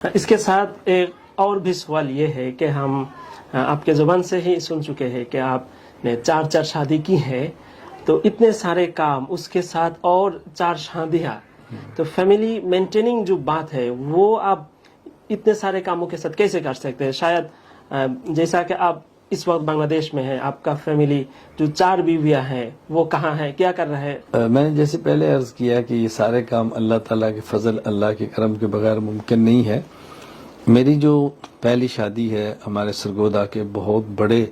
اس کے ساتھ ایک اور بھی سوال یہ ہے کہ ہم آپ کے زبان سے ہی سن چکے ہیں کہ آپ نے 4 شادی کی ہے، تو اتنے سارے کام، اس کے ساتھ اور 4 شادیاں، تو فیملی مینٹیننگ جو بات ہے وہ آپ اتنے سارے کاموں کے ساتھ کیسے کر سکتے ہیں؟ شاید جیسا کہ آپ اس وقت بنگلہ دیش میں ہیں، آپ کا فیملی جو 4 بیویاں ہیں وہ کہاں ہیں، کیا کر رہے ہیں؟ میں نے جیسے پہلے عرض کیا کہ یہ سارے کام اللہ تعالیٰ کے فضل، اللہ کے کرم کے بغیر ممکن نہیں ہے۔ میری جو پہلی شادی ہے ہمارے سرگودا کے بہت بڑے،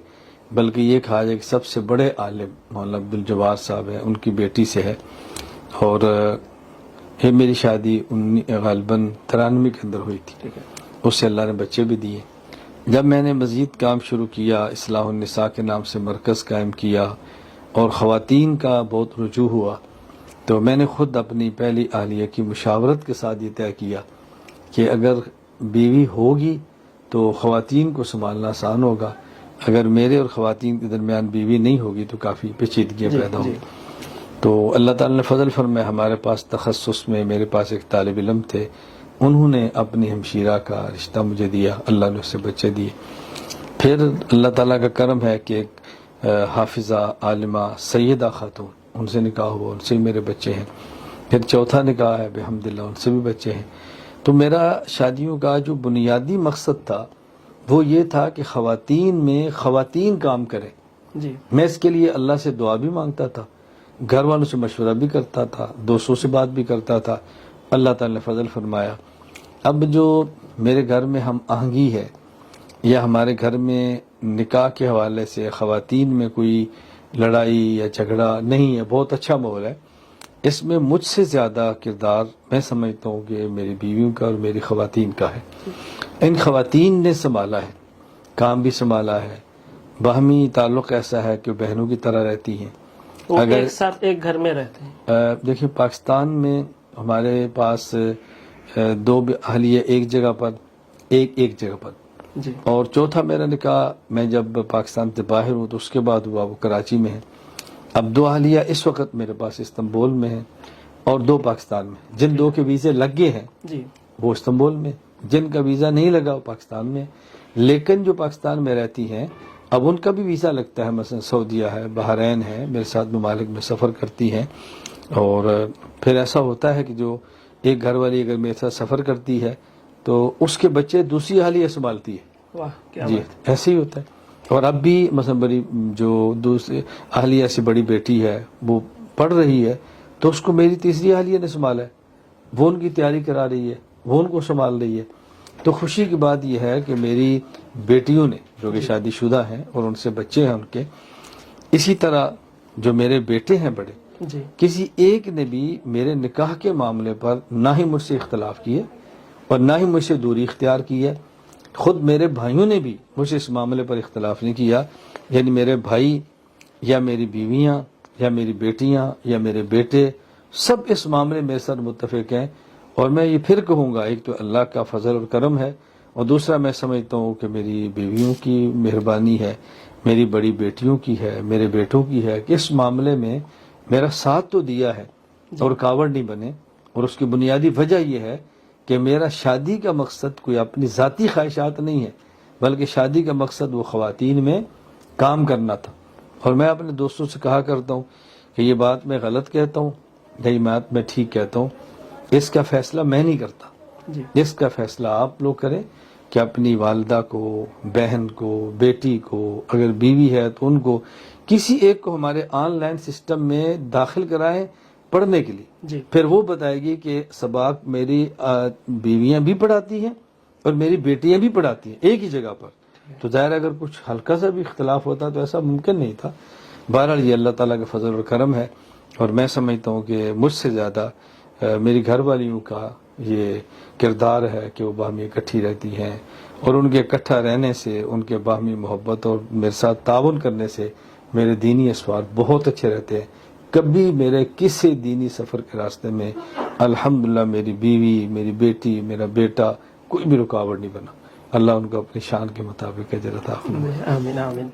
بلکہ یہ کہا جائے کہ سب سے بڑے عالم مولانا عبدالجبار صاحب ہیں، ان کی بیٹی سے ہے، اور یہ میری شادی غالباً 93 کے اندر ہوئی تھی۔ اس سے اللہ نے بچے بھی دیے۔ جب میں نے مزید کام شروع کیا، اصلاح النساء کے نام سے مرکز قائم کیا اور خواتین کا بہت رجوع ہوا، تو میں نے خود اپنی پہلی اہلیہ کی مشاورت کے ساتھ یہ طے کیا کہ اگر بیوی ہوگی تو خواتین کو سنبھالنا آسان ہوگا، اگر میرے اور خواتین کے درمیان بیوی نہیں ہوگی تو کافی پیچیدگیاں پیدا ہوں۔ تو اللہ تعالیٰ نے فضل فرمایا، ہمارے پاس تخصص میں میرے پاس ایک طالب علم تھے، انہوں نے اپنی ہمشیرہ کا رشتہ مجھے دیا، اللہ نے اس سے بچے دیے۔ پھر اللہ تعالیٰ کا کرم ہے کہ ایک حافظہ عالمہ سیدہ خاتون، ان سے نکاح ہوا، ان سے بھی میرے بچے ہیں۔ پھر چوتھا نکاح ہے بحمداللہ، ان سے بھی بچے ہیں۔ تو میرا شادیوں کا جو بنیادی مقصد تھا وہ یہ تھا کہ خواتین کام کریں۔ میں اس کے لیے اللہ سے دعا بھی مانگتا تھا، گھر والوں سے مشورہ بھی کرتا تھا، دوستوں سے بات بھی کرتا تھا۔ اللہ تعالیٰ نے فضل فرمایا، اب جو میرے گھر میں ہم آہنگی ہے یا ہمارے گھر میں نکاح کے حوالے سے خواتین میں کوئی لڑائی یا جھگڑا نہیں ہے، بہت اچھا ماحول ہے۔ اس میں مجھ سے زیادہ کردار میں سمجھتا ہوں کہ میری بیویوں کا اور میری خواتین کا ہے۔ ان خواتین نے سنبھالا ہے، کام بھی سنبھالا ہے، باہمی تعلق ایسا ہے کہ بہنوں کی طرح رہتی ہیں۔ اگر ایک ساتھ ایک گھر میں رہتے ہیں، دیکھیں پاکستان میں ہمارے پاس 2 اہلیہ ایک جگہ پر، ایک جگہ پر، اور چوتھا میرا نکاح میں جب پاکستان سے باہر ہوں تو اس کے بعد ہوا، وہ کراچی میں ہے۔ اب 2 اہلیہ اس وقت میرے پاس استنبول میں ہیں اور 2 پاکستان میں۔ جن 2 کے ویزے لگ گئے ہیں وہ استنبول میں، جن کا ویزا نہیں لگا وہ پاکستان میں۔ لیکن جو پاکستان میں رہتی ہیں اب ان کا بھی ویزا لگتا ہے، مثلا سعودیہ ہے، بحرین ہے، میرے ساتھ ممالک میں سفر کرتی ہیں۔ اور پھر ایسا ہوتا ہے کہ جو ایک گھر والی اگر میرے ساتھ سفر کرتی ہے تو اس کے بچے دوسری اہلیہ سنبھالتی ہے۔ جی ایسے ہی ہوتا ہے۔ اور اب بھی مثلا بڑی جو دوسری اہلیہ سے بڑی بیٹی ہے وہ پڑھ رہی ہے تو اس کو میری تیسری اہلیہ نے سنبھالا ہے، وہ ان کی تیاری کرا رہی ہے، وہ ان کو سنبھال رہی ہے۔ تو خوشی کی بات یہ ہے کہ میری بیٹیوں نے جو کہ شادی شدہ ہیں اور ان سے بچے ہیں ان کے، اسی طرح جو میرے بیٹے ہیں بڑے، کسی ایک نے بھی میرے نکاح کے معاملے پر نہ ہی مجھ سے اختلاف کیے اور نہ ہی مجھ سے دوری اختیار کی ہے۔ خود میرے بھائیوں نے بھی مجھ سے اس معاملے پر اختلاف نہیں کیا، یعنی میرے بھائی یا میری بیویاں یا میری بیٹیاں یا میرے بیٹے سب اس معاملے میں ساتھ متفق ہیں۔ اور میں یہ پھر کہوں گا، ایک تو اللہ کا فضل اور کرم ہے، اور دوسرا میں سمجھتا ہوں کہ میری بیویوں کی مہربانی ہے، میری بڑی بیٹیوں کی ہے، میرے بیٹوں کی ہے کہ اس معاملے میں میرا ساتھ تو دیا ہے اور رکاوٹ نہیں بنے۔ اور اس کی بنیادی وجہ یہ ہے کہ میرا شادی کا مقصد کوئی اپنی ذاتی خواہشات نہیں ہے، بلکہ شادی کا مقصد وہ خواتین میں کام کرنا تھا۔ اور میں اپنے دوستوں سے کہا کرتا ہوں کہ یہ بات میں غلط کہتا ہوں یا یہ بات میں ٹھیک کہتا ہوں، اس کا فیصلہ میں نہیں کرتا، اس کا فیصلہ آپ لوگ کریں کہ اپنی والدہ کو، بہن کو، بیٹی کو، اگر بیوی ہے تو ان کو کسی ایک کو ہمارے آن لائن سسٹم میں داخل کرائیں پڑھنے کے لیے۔ پھر وہ بتائے گی کہ سباق میری بیویاں بھی پڑھاتی ہیں اور میری بیٹیاں بھی پڑھاتی ہیں ایک ہی جگہ پر، تو ظاہر اگر کچھ ہلکا سا بھی اختلاف ہوتا تو ایسا ممکن نہیں تھا۔ بہرحال یہ اللہ تعالیٰ کا فضل اور کرم ہے، اور میں سمجھتا ہوں کہ مجھ سے زیادہ میری گھر والیوں کا یہ کردار ہے کہ وہ باہمی اکٹھی رہتی ہیں، اور ان کے اکٹھا رہنے سے، ان کے باہمی محبت اور میرے ساتھ تعاون کرنے سے میرے دینی اسوار بہت اچھے رہتے ہیں۔ کبھی میرے کسی دینی سفر کے راستے میں الحمدللہ میری بیوی، میری بیٹی، میرا بیٹا کوئی بھی رکاوٹ نہیں بنا۔ اللہ ان کو اپنی شان کے مطابق اجر عطا فرمائے۔ آمین آمین۔